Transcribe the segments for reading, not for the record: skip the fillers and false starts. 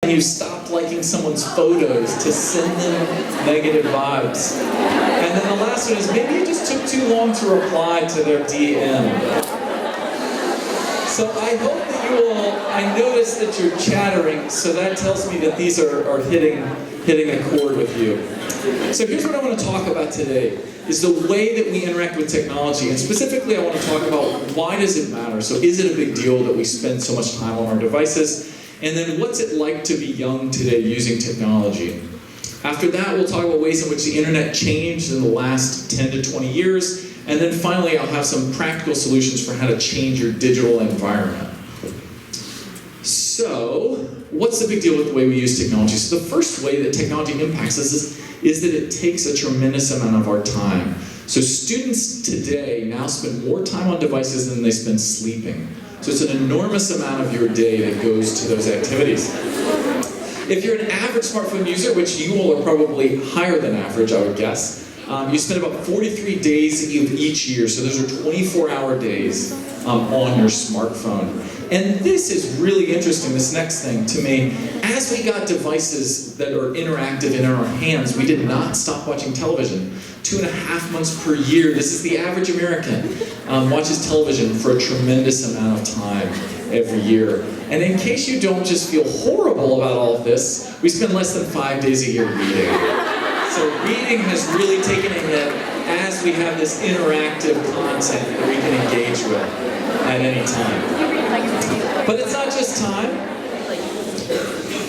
You stopped liking someone's photos to send them negative vibes. And then the last one is maybe you just took too long to reply to their DM. So I hope that you will, I notice that you're chattering, so that tells me that these are hitting a chord with you. So here's what I want to talk about today, is the way that we interact with technology, and specifically I want to talk about why does it matter? So is it a big deal that we spend so much time on our devices? And then what's it like to be young today using technology? After that, we'll talk about ways in which the internet changed in the last 10 to 20 years. And then finally, I'll have some practical solutions for how to change your digital environment. So, what's the big deal with the way we use technology? So the first way that technology impacts us is that it takes a tremendous amount of our time. So students today now spend more time on devices than they spend sleeping. So it's an enormous amount of your day that goes to those activities. If you're an average smartphone user, which you all are probably higher than average, I would guess, you spend about 43 days of each year, so those are 24-hour days on your smartphone. And this is really interesting, this next thing, to me. As we got devices that are interactive in our hands, we did not stop watching television. 2.5 months per year, this is the average American, watches television for a tremendous amount of time every year. And in case you don't just feel horrible about all of this, we spend less than 5 days a year reading. So reading has really taken a hit as we have this interactive content that we can engage with at any time. But it's not just time.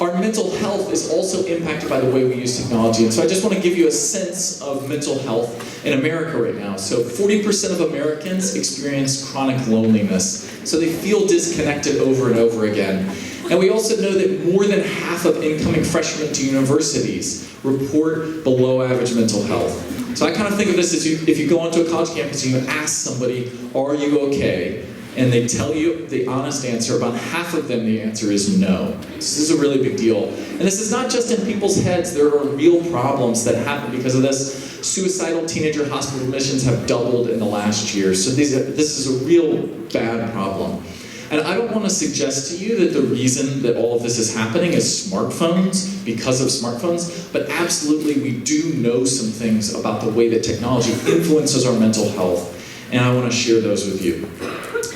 Our mental health is also impacted by the way we use technology. And so I just want to give you a sense of mental health in America right now. So 40% of Americans experience chronic loneliness. So they feel disconnected over and over again. And we also know that more than half of incoming freshmen to universities report below average mental health. So I kind of think of this as if you go onto a college campus and you ask somebody, are you okay? And they tell you the honest answer. About half of them, the answer is no. This is a really big deal. And this is not just in people's heads. There are real problems that happen because of this. Suicidal teenager hospital admissions have doubled in the last year. So this is a real bad problem. And I don't want to suggest to you that the reason that all of this is happening is smartphones, because of smartphones, but absolutely we do know some things about the way that technology influences our mental health. And I want to share those with you.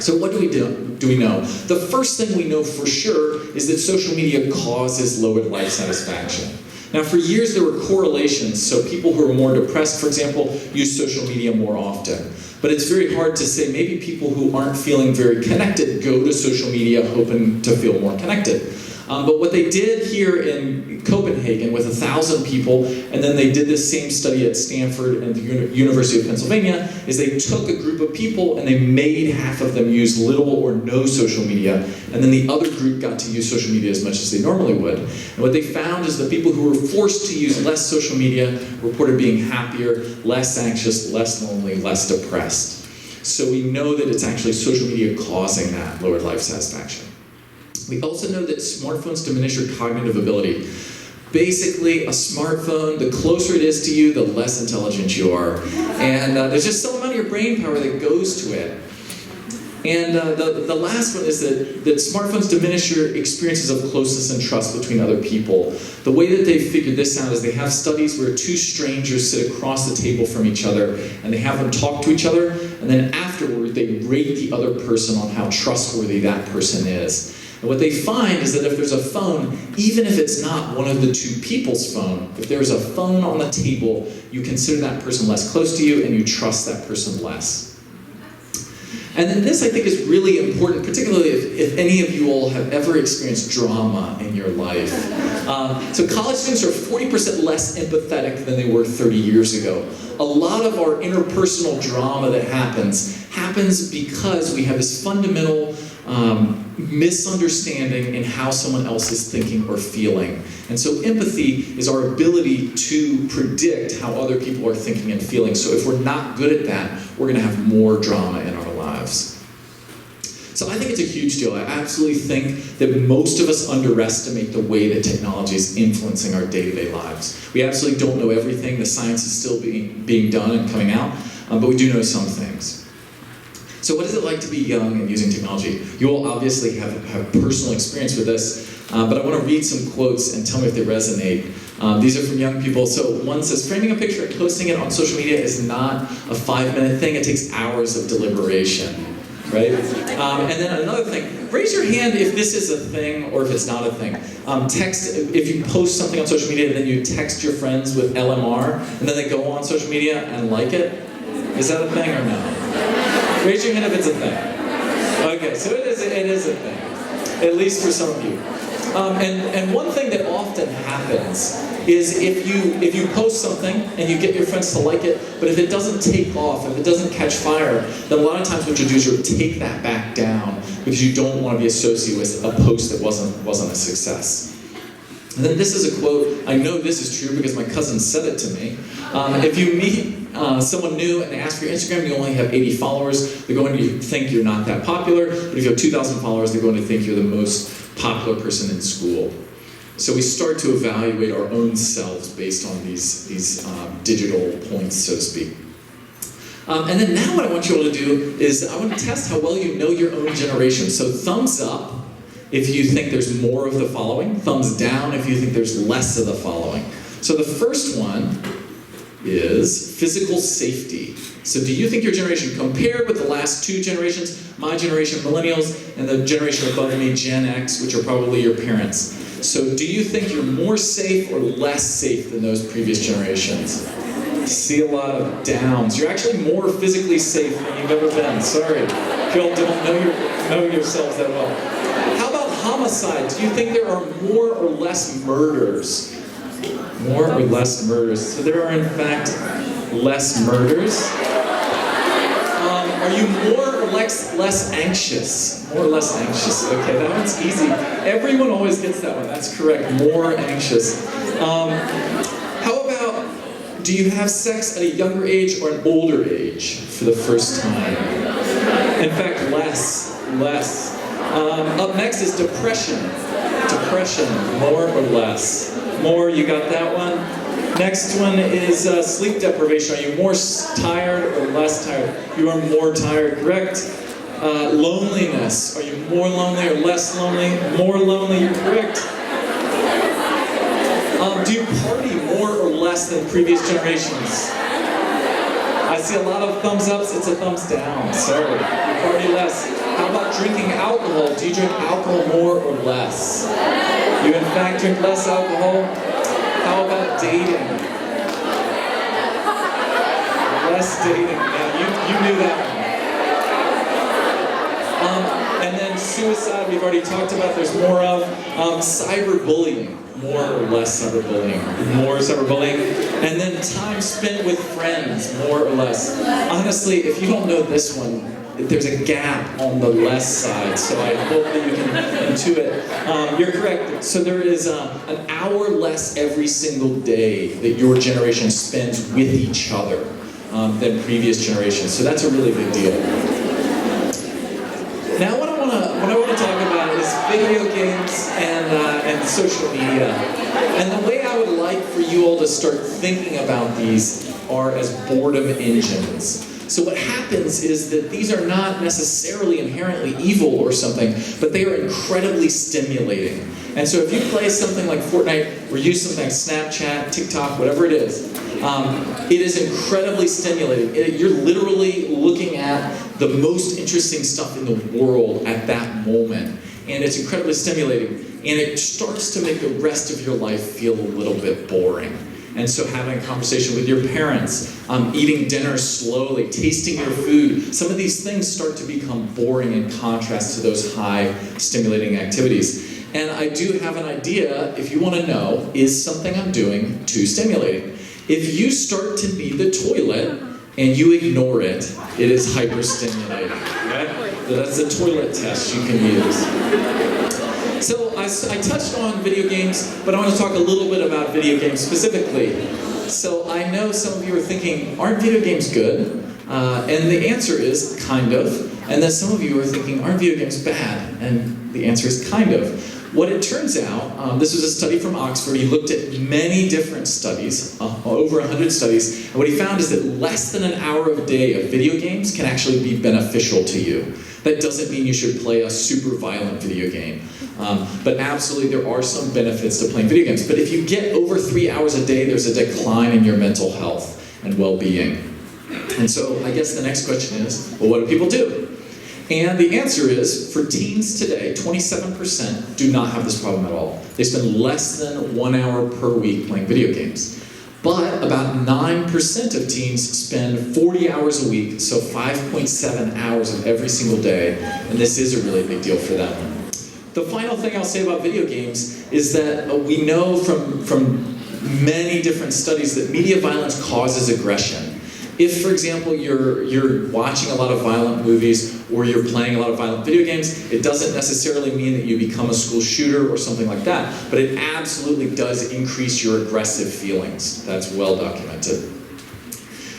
So what do we know? The first thing we know for sure is that social media causes lowered life satisfaction. Now for years there were correlations, so people who are more depressed, for example, use social media more often. But it's very hard to say maybe people who aren't feeling very connected go to social media hoping to feel more connected. But what they did here in Copenhagen with 1,000 people, and then they did this same study at Stanford and the University of Pennsylvania, is they took a group of people and they made half of them use little or no social media, and then the other group got to use social media as much as they normally would. And what they found is that people who were forced to use less social media reported being happier, less anxious, less lonely, less depressed. So we know that it's actually social media causing that lowered life satisfaction. We also know that smartphones diminish your cognitive ability. Basically, a smartphone, the closer it is to you, the less intelligent you are. And there's just some amount of your brain power that goes to it. And the last one is that smartphones diminish your experiences of closeness and trust between other people. The way that they figured this out is they have studies where two strangers sit across the table from each other and they have them talk to each other, and then afterward they rate the other person on how trustworthy that person is. And what they find is that if there's a phone, even if it's not one of the two people's phone, if there's a phone on the table, you consider that person less close to you and you trust that person less. And then this, I think, is really important, particularly if any of you all have ever experienced drama in your life. So college students are 40% less empathetic than they were 30 years ago. A lot of our interpersonal drama that happens because we have this fundamental misunderstanding in how someone else is thinking or feeling. And so empathy is our ability to predict how other people are thinking and feeling. So if we're not good at that, we're going to have more drama in our lives. So I think it's a huge deal. I absolutely think that most of us underestimate the way that technology is influencing our day-to-day lives. We absolutely don't know everything. The science is still being done and coming out, but we do know some things. So what is it like to be young and using technology? You all obviously have personal experience with this, but I want to read some quotes and tell me if they resonate. These are from young people. So one says, framing a picture and posting it on social media is not a 5-minute thing. It takes hours of deliberation, right? And then another thing, raise your hand if this is a thing or if it's not a thing. If you post something on social media, then you text your friends with LMR, and then they go on social media and like it. Is that a thing or no? Raise your hand if it's a thing. Okay, so it is a thing, at least for some of you. And one thing that often happens is if you post something and you get your friends to like it, but if it doesn't take off, if it doesn't catch fire, then a lot of times what you do is you take that back down because you don't want to be associated with a post that wasn't a success. And then this is a quote. I know this is true because my cousin said it to me. If you meet someone new and they ask for your Instagram, you only have 80 followers, they're going to think you're not that popular. But if you have 2,000 followers, they're going to think you're the most popular person in school. So we start to evaluate our own selves based on these digital points, so to speak. And then now what I want you all to do is I want to test how well you know your own generation. So thumbs up if you think there's more of the following. Thumbs down if you think there's less of the following. So the first one is physical safety. So do you think your generation, compared with the last two generations, my generation, millennials, and the generation above me, Gen X, which are probably your parents, so do you think you're more safe or less safe than those previous generations? See a lot of downs. You're actually more physically safe than you've ever been. Sorry, you all don't know yourselves that well. How about homicide? Do you think there are more or less murders? More or less murders? So there are in fact less murders. Are you more or less anxious? More or less anxious. Okay, that one's easy. Everyone always gets that one. That's correct. More anxious. How about, do you have sex at a younger age or an older age for the first time? In fact, less. Up next is depression. Depression, more or less? More, you got that one? Next one is sleep deprivation. Are you more tired or less tired? You are more tired, correct? Loneliness. Are you more lonely or less lonely? More lonely, you're correct. Do you party more or less than previous generations? I see a lot of thumbs ups, it's a thumbs down. Sorry, you party less. How about drinking alcohol? Do you drink alcohol more or less? You in fact drink less alcohol? How about dating? Less dating. Yeah, you knew that one. And then suicide, we've already talked about, there's more of. Cyberbullying. More or less cyberbullying. More cyberbullying. And then time spent with friends. More or less. Honestly, if you don't know this one, there's a gap on the less side, so I hope that you can intuit. You're correct. So there is an hour less every single day that your generation spends with each other than previous generations. So that's a really big deal. Now what I want to talk about is video games and social media. And the way I would like for you all to start thinking about these are as boredom engines. So what happens is that these are not necessarily inherently evil or something, but they are incredibly stimulating. And so if you play something like Fortnite or use something like Snapchat, TikTok, whatever it is incredibly stimulating. You're literally looking at the most interesting stuff in the world at that moment. And it's incredibly stimulating. And it starts to make the rest of your life feel a little bit boring. And so having a conversation with your parents, eating dinner slowly, tasting your food, some of these things start to become boring in contrast to those high stimulating activities. And I do have an idea, if you want to know, is something I'm doing too stimulating? If you start to need the toilet and you ignore it, it is hyperstimulating. Okay? So that's a toilet test you can use. So I touched on video games, but I want to talk a little bit about video games specifically. So I know some of you are thinking, aren't video games good? And the answer is kind of. And then some of you are thinking, aren't video games bad? And the answer is kind of. What it turns out, this was a study from Oxford. He looked at many different studies, over 100 studies, and what he found is that less than an hour a day of video games can actually be beneficial to you. That doesn't mean you should play a super violent video game. But absolutely there are some benefits to playing video games. But if you get over 3 hours a day, there's a decline in your mental health and well-being. And so I guess the next question is, well, what do people do? And the answer is, for teens today, 27% do not have this problem at all. They spend less than 1 hour per week playing video games. But about 9% of teens spend 40 hours a week, so 5.7 hours of every single day, and this is a really big deal for them. The final thing I'll say about video games is that we know from many different studies that media violence causes aggression. If, for example, you're watching a lot of violent movies or you're playing a lot of violent video games, it doesn't necessarily mean that you become a school shooter or something like that, but it absolutely does increase your aggressive feelings. That's well documented.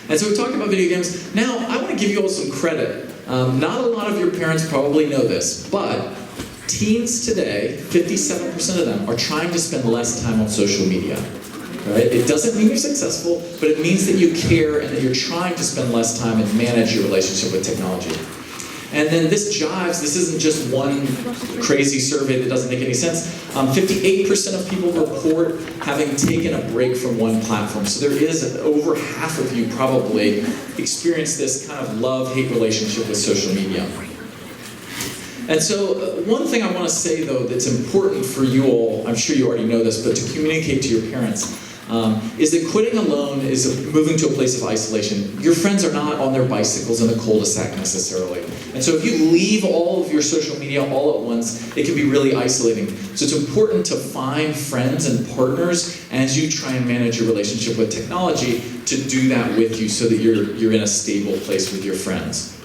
And so we talked about video games. Now, I want to give you all some credit. Not a lot of your parents probably know this, but teens today, 57% of them, are trying to spend less time on social media. Right? It doesn't mean you're successful, but it means that you care and that you're trying to spend less time and manage your relationship with technology. And then this jives, this isn't just one crazy survey that doesn't make any sense. 58% of people report having taken a break from one platform. So there is, over half of you probably experience this kind of love-hate relationship with social media. And so one thing I want to say, though, that's important for you all, I'm sure you already know this, but to communicate to your parents, is that quitting alone is moving to a place of isolation. Your friends are not on their bicycles in the cul-de-sac necessarily. And so if you leave all of your social media all at once, it can be really isolating. So it's important to find friends and partners as you try and manage your relationship with technology to do that with you so that you're in a stable place with your friends.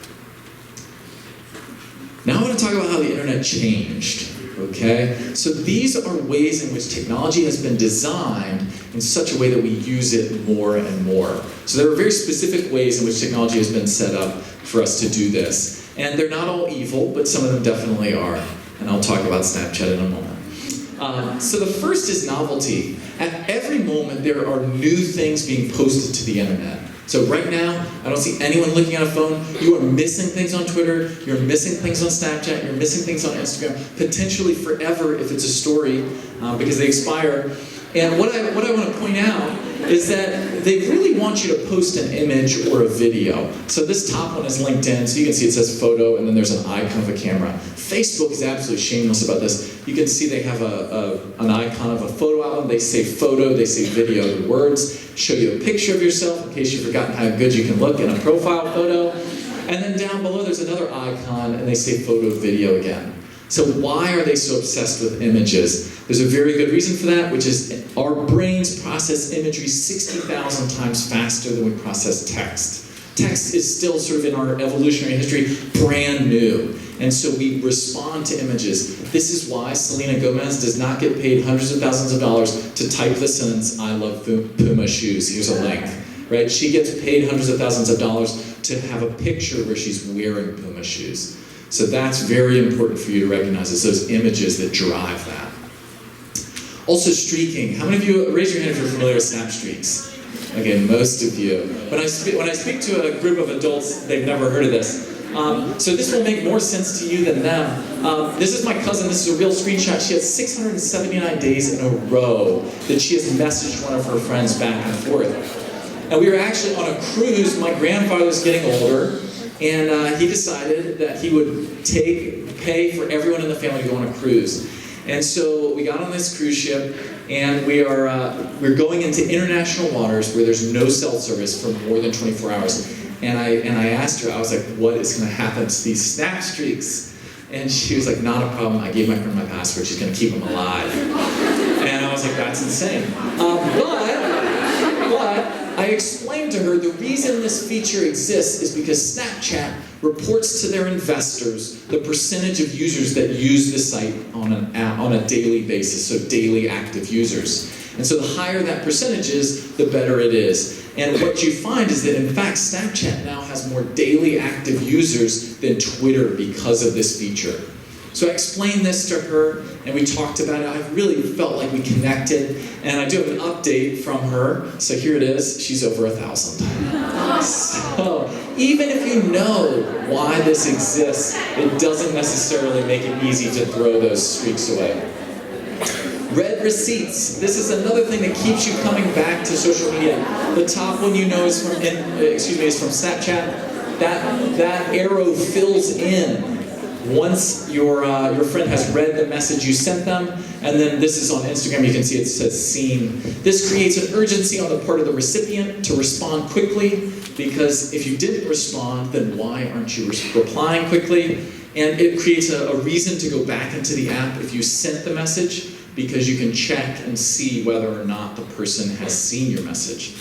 Now I want to talk about how the internet changed. Okay? So these are ways in which technology has been designed in such a way that we use it more and more. So there are very specific ways in which technology has been set up for us to do this. And they're not all evil, but some of them definitely are. And I'll talk about Snapchat in a moment. So the first is novelty. At every moment there are new things being posted to the internet. So right now, I don't see anyone looking at a phone. You are missing things on Twitter, you're missing things on Snapchat, you're missing things on Instagram, potentially forever if it's a story, because they expire. And what I want to point out is that they really want you to post an image or a video. So this top one is LinkedIn, so you can see it says photo, and then there's an icon of a camera. Facebook is absolutely shameless about this. You can see they have an icon of a photo album. They say photo, they say video. The words show you a picture of yourself in case you've forgotten how good you can look in a profile photo. And then down below there's another icon, and they say photo, video again. So why are they so obsessed with images? There's a very good reason for that, which is our brains process imagery 60,000 times faster than we process text. Text is still sort of in our evolutionary history brand new. And so we respond to images. This is why Selena Gomez does not get paid hundreds of thousands of dollars to type the sentence, "I love Puma shoes." Here's a link. Right? She gets paid hundreds of thousands of dollars to have a picture where she's wearing Puma shoes. So that's very important for you to recognize. It's those images that drive that. Also streaking. How many of you, raise your hand if you're familiar with snap streaks? Again, most of you. When I speak to a group of adults, they've never heard of this. So this will make more sense to you than them. This is my cousin. This is a real screenshot. She has 679 days in a row that she has messaged one of her friends back and forth. And we were actually on a cruise. My grandfather was getting older, and he decided that he would pay for everyone in the family to go on a cruise. And so we got on this cruise ship, and we're going into international waters where there's no cell service for more than 24 hours. And I asked her, I was like, what is going to happen to these snap streaks? And she was like, not a problem. I gave my friend my password. She's going to keep them alive. And I was like, that's insane. But I explained to her the reason this feature exists is because Snapchat reports to their investors the percentage of users that use the site on a daily basis, so daily active users. And so the higher that percentage is, the better it is. And what you find is that, in fact, Snapchat now has more daily active users than Twitter because of this feature. So I explained this to her, and we talked about it. I really felt like we connected, and I do have an update from her. So here it is. She's over 1,000. So even if you know why this exists, it doesn't necessarily make it easy to throw those streaks away. Red receipts. This is another thing that keeps you coming back to social media. The top one you know is from Snapchat. That arrow fills in once your friend has read the message you sent them, and then this is on Instagram, you can see it says seen. This creates an urgency on the part of the recipient to respond quickly, because if you didn't respond, then why aren't you replying quickly? And it creates a reason to go back into the app if you sent the message, because you can check and see whether or not the person has seen your message.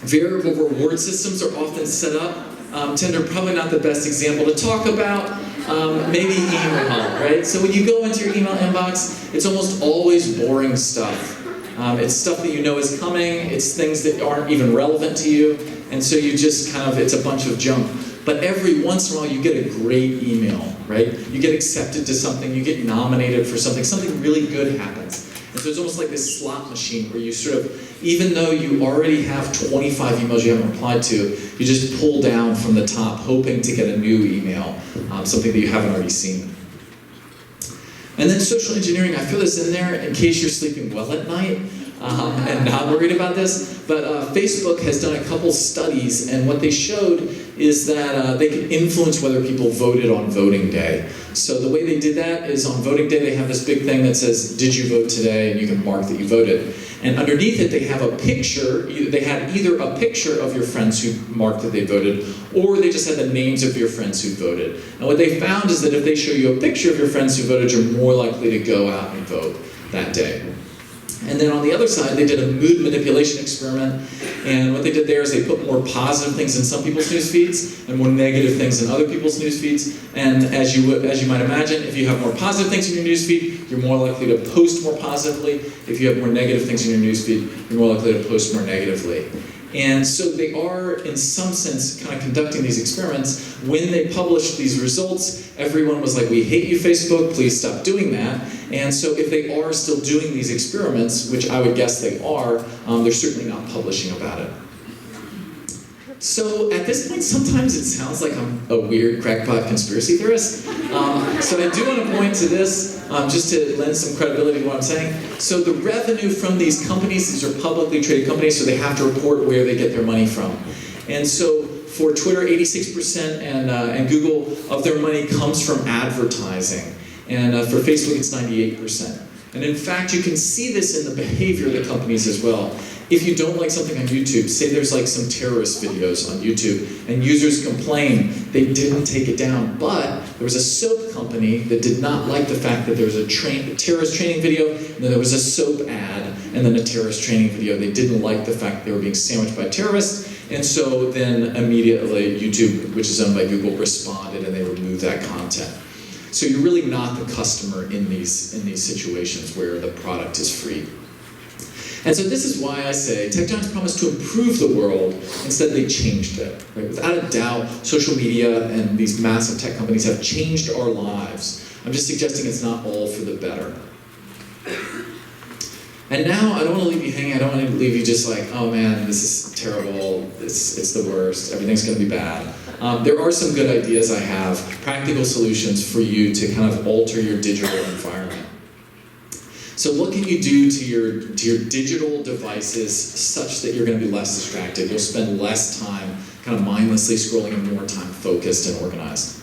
Variable reward systems are often set up. Tinder, probably not the best example to talk about, maybe email, right? So when you go into your email inbox, it's almost always boring stuff. It's stuff that you know is coming, it's things that aren't even relevant to you, and so you just it's a bunch of junk. But every once in a while you get a great email, right? You get accepted to something, you get nominated for something really good happens. And so it's almost like this slot machine where you sort of, even though you already have 25 emails you haven't replied to, you just pull down from the top hoping to get a new email, something that you haven't already seen. And then social engineering, I throw this in there in case you're sleeping well at night and not worried about this, but Facebook has done a couple studies, and what they showed is that they can influence whether people voted on voting day. So the way they did that is on voting day they have this big thing that says, did you vote today? And you can mark that you voted. And underneath it they have a picture, they had either a picture of your friends who marked that they voted, or they just had the names of your friends who voted. And what they found is that if they show you a picture of your friends who voted, you're more likely to go out and vote that day. And then on the other side, they did a mood manipulation experiment, and what they did there is they put more positive things in some people's news feeds and more negative things in other people's news feeds. And as you might imagine, if you have more positive things in your news feed, you're more likely to post more positively. If you have more negative things in your news feed, you're more likely to post more negatively. And so they are, in some sense, kind of conducting these experiments. When they published these results, everyone was like, we hate you, Facebook, please stop doing that. And so if they are still doing these experiments, which I would guess they are, they're certainly not publishing about it. So at this point, sometimes it sounds like I'm a weird crackpot conspiracy theorist. So I do want to point to this, just to lend some credibility to what I'm saying. So the revenue from these companies, these are publicly traded companies, so they have to report where they get their money from. And so for Twitter, 86% and Google of their money comes from advertising. And for Facebook, it's 98%. And in fact, you can see this in the behavior of the companies as well. If you don't like something on YouTube, say there's like some terrorist videos on YouTube, and users complain they didn't take it down, but there was a soap company that did not like the fact that there was a terrorist training video, and then there was a soap ad, and then a terrorist training video. They didn't like the fact that they were being sandwiched by terrorists, and so then immediately YouTube, which is owned by Google, responded and they removed that content. So you're really not the customer in these situations where the product is free. And so this is why I say tech giants promised to improve the world, instead they changed it. Right? Without a doubt, social media and these massive tech companies have changed our lives. I'm just suggesting it's not all for the better. And now, I don't want to leave you hanging, I don't want to leave you just like, oh man, this is terrible, it's the worst, everything's going to be bad. There are some good ideas I have, practical solutions for you to kind of alter your digital environment. So what can you do to your digital devices such that you're going to be less distracted? You'll spend less time kind of mindlessly scrolling and more time focused and organized.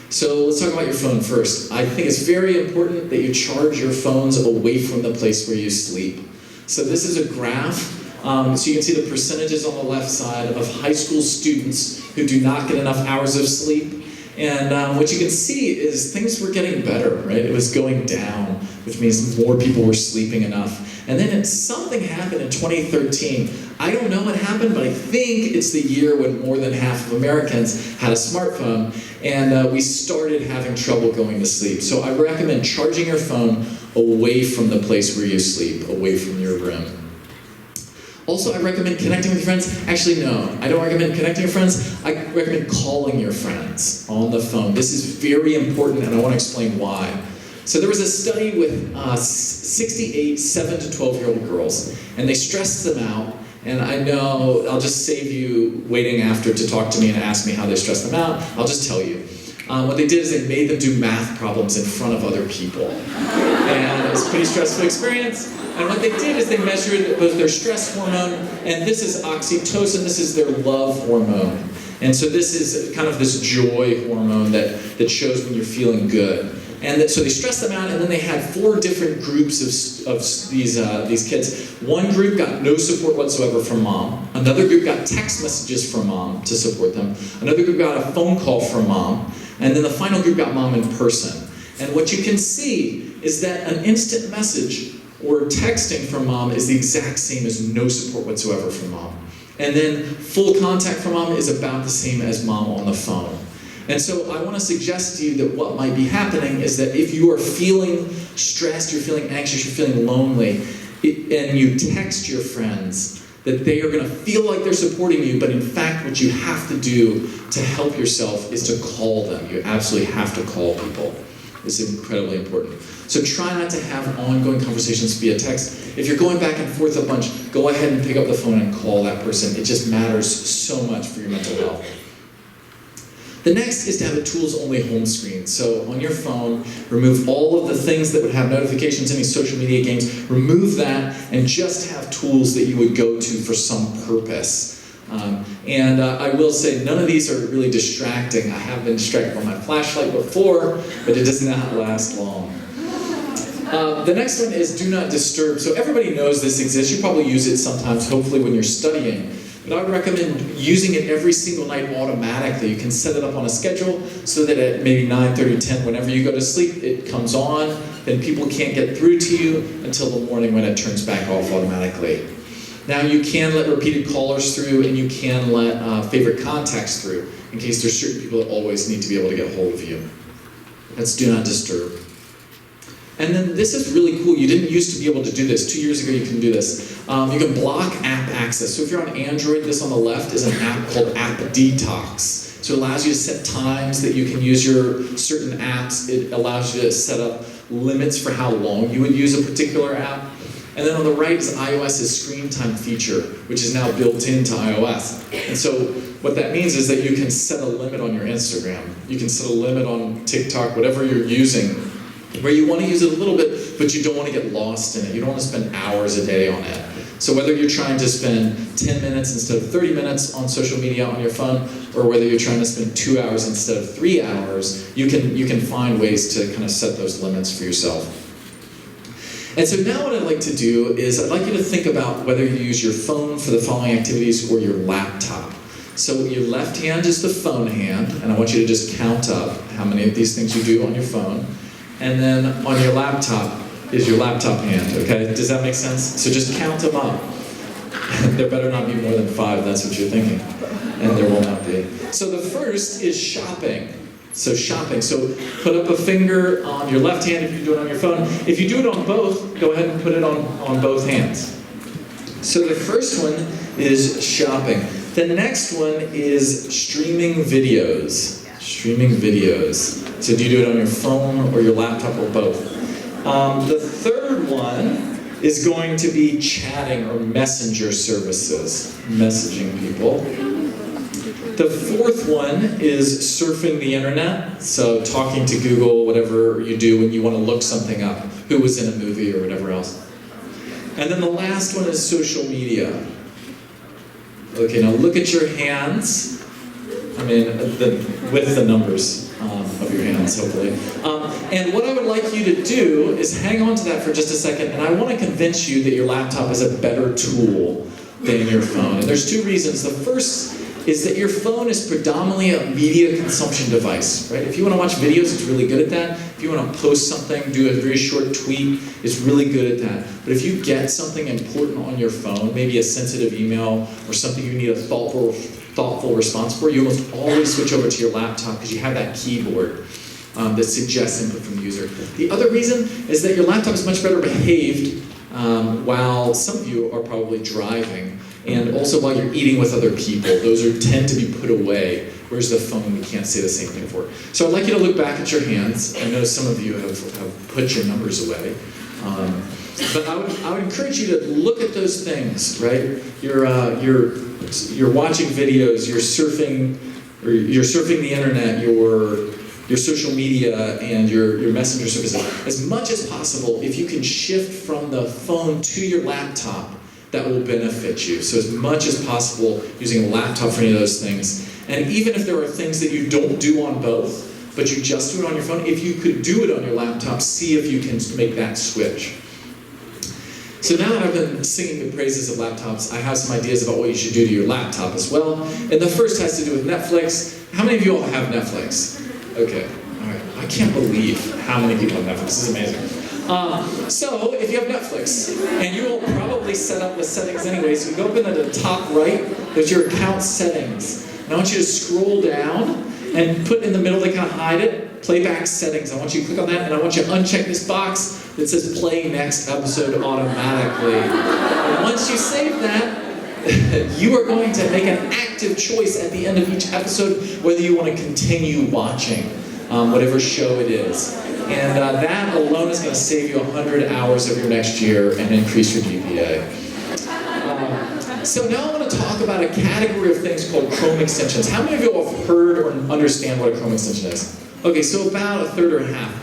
So let's talk about your phone first. I think it's very important that you charge your phones away from the place where you sleep. So this is a graph. So you can see the percentages on the left side of high school students who do not get enough hours of sleep. And what you can see is things were getting better, right? It was going down, which means more people were sleeping enough. And then something happened in 2013. I don't know what happened, but I think it's the year when more than half of Americans had a smartphone, and we started having trouble going to sleep. So I recommend charging your phone away from the place where you sleep, away from your room. Also, I recommend connecting with your friends. Actually, no, I don't recommend connecting with friends. I recommend calling your friends on the phone. This is very important, and I want to explain why. So there was a study with 68 7 to 12-year-old girls, and they stressed them out. And I know I'll just save you waiting after to talk to me and ask me how they stressed them out. I'll just tell you. What they did is they made them do math problems in front of other people. And it was a pretty stressful experience. And what they did is they measured both their stress hormone, and this is oxytocin, this is their love hormone. And so this is kind of this joy hormone that shows when you're feeling good. And so they stressed them out, and then they had 4 different groups of these kids. One group got no support whatsoever from mom. Another group got text messages from mom to support them. Another group got a phone call from mom. And then the final group got mom in person. And what you can see is that an instant message or texting from mom is the exact same as no support whatsoever from mom. And then full contact from mom is about the same as mom on the phone. And so I want to suggest to you that what might be happening is that if you are feeling stressed, you're feeling anxious, you're feeling lonely, and you text your friends, that they are going to feel like they're supporting you, but in fact what you have to do to help yourself is to call them. You absolutely have to call people. It's incredibly important. So try not to have ongoing conversations via text. If you're going back and forth a bunch, go ahead and pick up the phone and call that person. It just matters so much for your mental health. The next is to have a tools-only home screen. So on your phone, remove all of the things that would have notifications, any social media games, remove that and just have tools that you would go to for some purpose. I will say none of these are really distracting. I have been distracted by my flashlight before, but it does not last long. The next one is do not disturb. So everybody knows this exists. You probably use it sometimes, hopefully when you're studying. But I would recommend using it every single night automatically. You can set it up on a schedule so that at maybe 9:30, 10, whenever you go to sleep, it comes on, then people can't get through to you until the morning when it turns back off automatically. Now you can let repeated callers through, and you can let favorite contacts through in case there's certain people that always need to be able to get hold of you. That's do not disturb. And then this is really cool. You didn't used to be able to do this. 2 years ago you can do this. You can block app access. So if you're on Android, this on the left is an app called App Detox. So it allows you to set times that you can use your certain apps. It allows you to set up limits for how long you would use a particular app. And then on the right is iOS's screen time feature, which is now built into iOS. And so what that means is that you can set a limit on your Instagram. You can set a limit on TikTok, whatever you're using, where you want to use it a little bit, but you don't want to get lost in it. You don't want to spend hours a day on it. So whether you're trying to spend 10 minutes instead of 30 minutes on social media on your phone, or whether you're trying to spend 2 hours instead of 3 hours, you can find ways to kind of set those limits for yourself. And so now what I'd like to do is I'd like you to think about whether you use your phone for the following activities or your laptop. So your left hand is the phone hand, and I want you to just count up how many of these things you do on your phone. And then on your laptop is your laptop hand, okay? Does that make sense? So just count them up. There better not be more than 5, that's what you're thinking. And there will not be. So the first is shopping. So shopping. So put up a finger on your left hand if you do it on your phone. If you do it on both, go ahead and put it on both hands. So the first one is shopping. The next one is streaming videos. Streaming videos. So do you do it on your phone or your laptop or both? The third one is going to be chatting or messenger services, messaging people. The fourth one is surfing the internet, so talking to Google, whatever you do when you want to look something up, who was in a movie or whatever else. And then the last one is social media. Okay, now look at your hands. I mean, with the numbers of your hands, hopefully. And what I would like you to do is hang on to that for just a second, and I want to convince you that your laptop is a better tool than your phone. And there's 2 reasons. The first is that your phone is predominantly a media consumption device, right? If you want to watch videos, it's really good at that. If you want to post something, do a very short tweet, it's really good at that. But if you get something important on your phone, maybe a sensitive email or something you need a thoughtful response for, you almost always switch over to your laptop because you have that keyboard that suggests input from the user. The other reason is that your laptop is much better behaved while some of you are probably driving, and also while you're eating with other people. Those tend to be put away, whereas the phone we can't say the same thing for. So I'd like you to look back at your hands. I know some of you have put your numbers away. But I would encourage you to look at those things, right? You're watching videos, you're surfing the internet, your social media and your messenger services. As much as possible, if you can shift from the phone to your laptop, that will benefit you. So as much as possible, using a laptop for any of those things. And even if there are things that you don't do on both, but you just do it on your phone, if you could do it on your laptop, see if you can make that switch. So now that I've been singing the praises of laptops, I have some ideas about what you should do to your laptop as well. And the first has to do with Netflix. How many of you all have Netflix? Okay, all right. I can't believe how many people have Netflix. This is amazing. So if you have Netflix, and you will probably set up the settings anyway, so you go up in the top right, there's your account settings. And I want you to scroll down and put in the middle, they kind of hide it, playback settings. I want you to click on that, and I want you to uncheck this box that says play next episode automatically. And once you save that, you are going to make an active choice at the end of each episode whether you want to continue watching whatever show it is. And that alone is going to save you 100 hours of your next year and increase your GPA. So now I want to talk about a category of things called Chrome extensions. How many of you have heard or understand what a Chrome extension is? Okay, so about a third or half.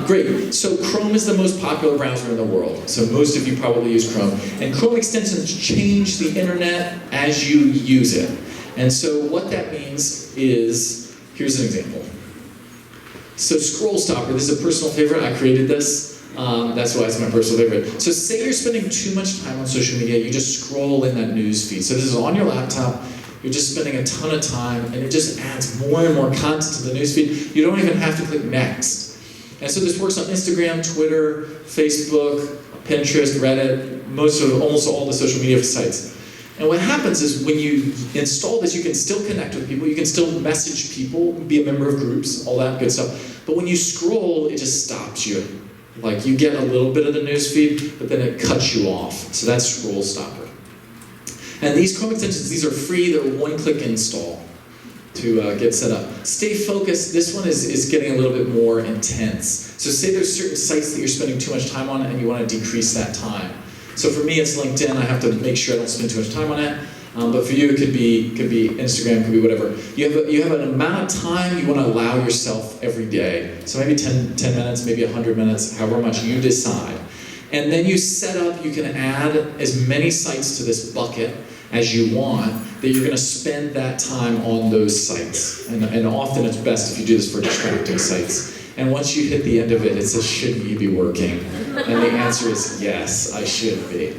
Great. So Chrome is the most popular browser in the world. So most of you probably use Chrome. And Chrome extensions change the internet as you use it. And so what that means is, here's an example. So Scroll Stopper, this is a personal favorite. I created this. That's why it's my personal favorite. So say you're spending too much time on social media, you just scroll in that news feed. So this is on your laptop. You're just spending a ton of time, and it just adds more and more content to the newsfeed. You don't even have to click next. And so this works on Instagram, Twitter, Facebook, Pinterest, Reddit, almost all the social media sites. And what happens is when you install this, you can still connect with people, you can still message people, be a member of groups, all that good stuff. But when you scroll, it just stops you. Like you get a little bit of the newsfeed, but then it cuts you off. So that's Scroll Stopper. And these Chrome extensions, these are free, they're one-click install to get set up. Stay focused, this one is getting a little bit more intense. So say there's certain sites that you're spending too much time on and you want to decrease that time. So for me, it's LinkedIn. I have to make sure I don't spend too much time on it. But for you, it could be Instagram, could be whatever. You have an amount of time you want to allow yourself every day. So maybe 10 minutes, maybe 100 minutes, however much you decide. And then you set up, you can add as many sites to this bucket as you want, that you're going to spend that time on those sites. And often it's best if you do this for distracting sites. And once you hit the end of it, it says, shouldn't you be working? And the answer is yes, I should be.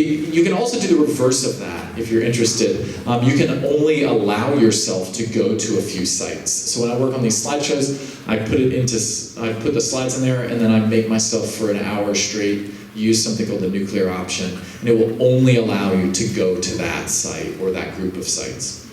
You can also do the reverse of that if you're interested. You can only allow yourself to go to a few sites. So when I work on these slideshows, I put the slides in there, and then I make myself for an hour straight use something called the nuclear option, and it will only allow you to go to that site or that group of sites.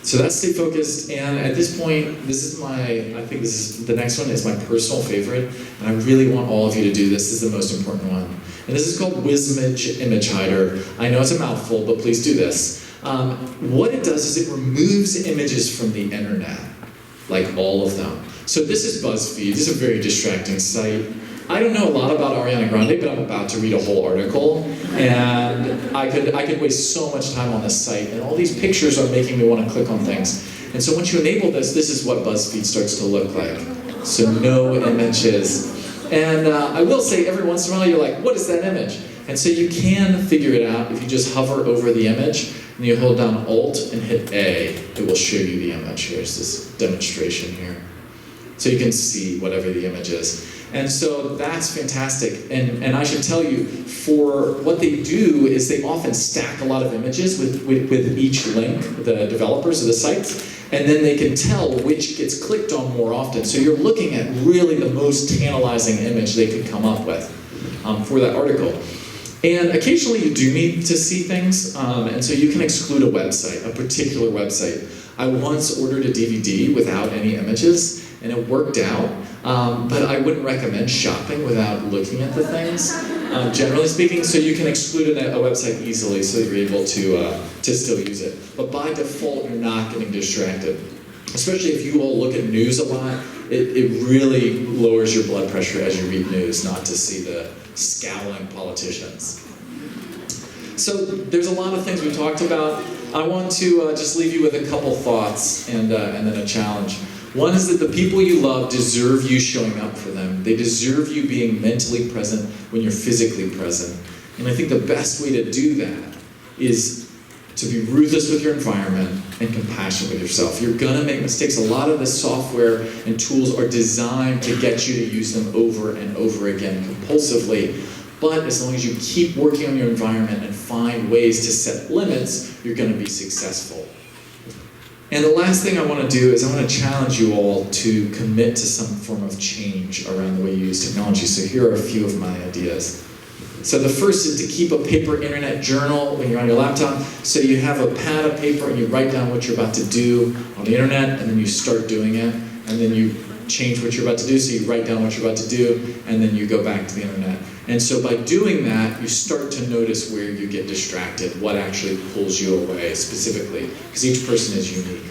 So that's stay focused, and at this point, I think the next one is my personal favorite, and I really want all of you to do this. This is the most important one. And this is called Wismage Image Hider. I know it's a mouthful, but please do this. What it does is it removes images from the internet, like all of them. So this is BuzzFeed. This is a very distracting site. I don't know a lot about Ariana Grande, but I'm about to read a whole article, and I could waste so much time on this site, and all these pictures are making me want to click on things. And so once you enable this, this is what BuzzFeed starts to look like. So no images. And I will say every once in a while you're like, what is that image? And so you can figure it out if you just hover over the image, and you hold down Alt and hit A. It will show you the image. Here's this demonstration here. So you can see whatever the image is. And so that's fantastic. And I should tell you, for what they do is they often stack a lot of images with each link, the developers of the sites, and then they can tell which gets clicked on more often. So you're looking at really the most tantalizing image they could come up with for that article. And occasionally you do need to see things, and so you can exclude a website, a particular website. I once ordered a DVD without any images, and it worked out, but I wouldn't recommend shopping without looking at the things. generally speaking, so you can exclude a website easily so that you're able to still use it. But by default, you're not getting distracted. Especially if you all look at news a lot, it really lowers your blood pressure as you read news, not to see the scowling politicians. So there's a lot of things we talked about. I want to just leave you with a couple thoughts and then a challenge. One is that the people you love deserve you showing up for them. They deserve you being mentally present when you're physically present. And I think the best way to do that is to be ruthless with your environment and compassionate with yourself. You're gonna make mistakes. A lot of the software and tools are designed to get you to use them over and over again compulsively. But as long as you keep working on your environment and find ways to set limits, you're gonna be successful. And the last thing I want to do is I want to challenge you all to commit to some form of change around the way you use technology. So here are a few of my ideas. So the first is to keep a paper internet journal when you're on your laptop. So you have a pad of paper and you write down what you're about to do on the internet, and then you start doing it, and then you change what you're about to do, so you write down what you're about to do, and then you go back to the internet. And so by doing that, you start to notice where you get distracted, what actually pulls you away specifically, because each person is unique.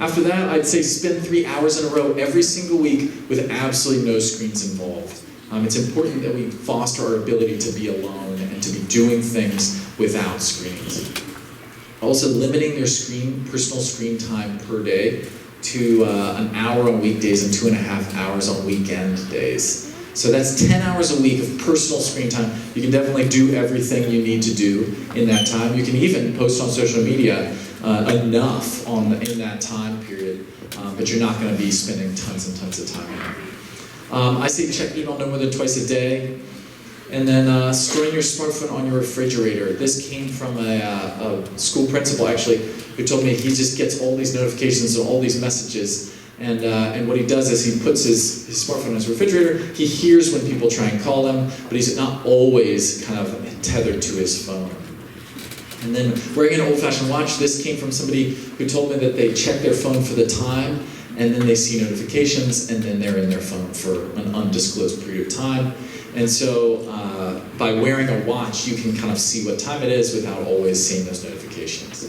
After that, I'd say spend 3 hours in a row every single week with absolutely no screens involved. It's important that we foster our ability to be alone and to be doing things without screens. Also, limiting your personal screen time per day to an hour on weekdays and 2.5 hours on weekend days. So that's 10 hours a week of personal screen time. You can definitely do everything you need to do in that time. You can even post on social media enough in that time period, but you're not going to be spending tons and tons of time on it. I say check email no more than twice a day. And then storing your smartphone on your refrigerator. This came from a school principal, actually, who told me he just gets all these notifications and all these messages. And what he does is he puts his smartphone on his refrigerator. He hears when people try and call him, but he's not always kind of tethered to his phone. And then wearing an old-fashioned watch. This came from somebody who told me that they check their phone for the time, and then they see notifications, and then they're in their phone for an undisclosed period of time. And so by wearing a watch, you can kind of see what time it is without always seeing those notifications.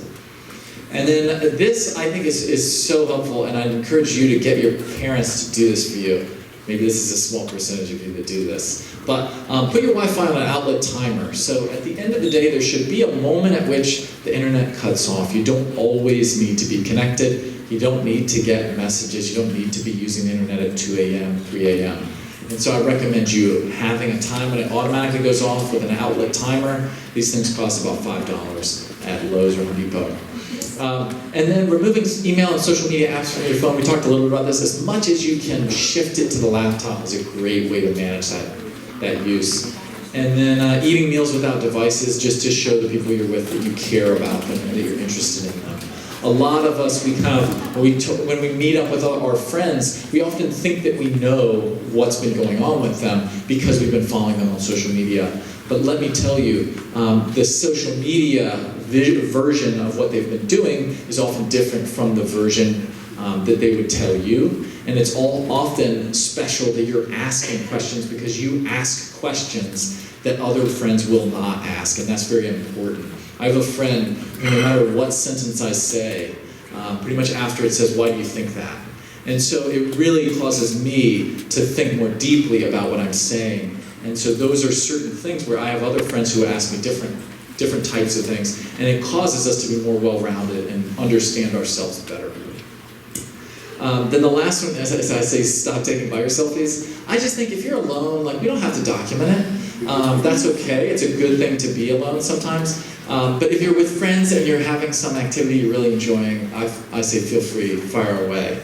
And then this, I think, is so helpful, and I'd encourage you to get your parents to do this for you. Maybe this is a small percentage of you that do this. But put your Wi-Fi on an outlet timer. So at the end of the day, there should be a moment at which the internet cuts off. You don't always need to be connected. You don't need to get messages. You don't need to be using the internet at 2 a.m., 3 a.m. And so I recommend you having a time when it automatically goes off with an outlet timer. These things cost about $5 at Lowe's or Home Depot. And then removing email and social media apps from your phone. We talked a little bit about this. As much as you can shift it to the laptop is a great way to manage that use. And then eating meals without devices, just to show the people you're with that you care about them and that you're interested in them. A lot of us, we kind of, when we meet up with our friends, we often think that we know what's been going on with them because we've been following them on social media. But let me tell you, the social media version of what they've been doing is often different from the version that they would tell you. And it's all often special that you're asking questions because you ask questions that other friends will not ask, and that's very important. I have a friend who, no matter what sentence I say, pretty much after it says, "Why do you think that?" And so it really causes me to think more deeply about what I'm saying. And so those are certain things where I have other friends who ask me different types of things, and it causes us to be more well-rounded and understand ourselves better. Then the last one, as I say, stop taking bio selfies. I just think if you're alone, we don't have to document it. That's okay. It's a good thing to be alone sometimes. But if you're with friends and you're having some activity you're really enjoying, I say feel free, fire away.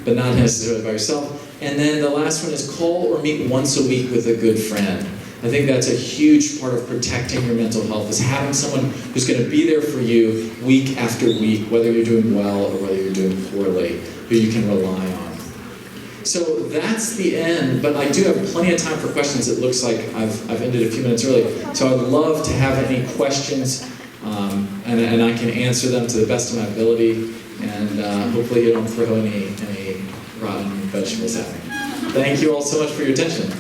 But not necessarily by yourself. And then the last one is call or meet once a week with a good friend. I think that's a huge part of protecting your mental health, is having someone who's going to be there for you week after week, whether you're doing well or whether you're doing poorly, who you can rely on. So that's the end, but I do have plenty of time for questions. It looks like I've ended a few minutes early. So I'd love to have any questions, and I can answer them to the best of my ability, and hopefully you don't throw any rotten vegetables at me. Thank you all so much for your attention.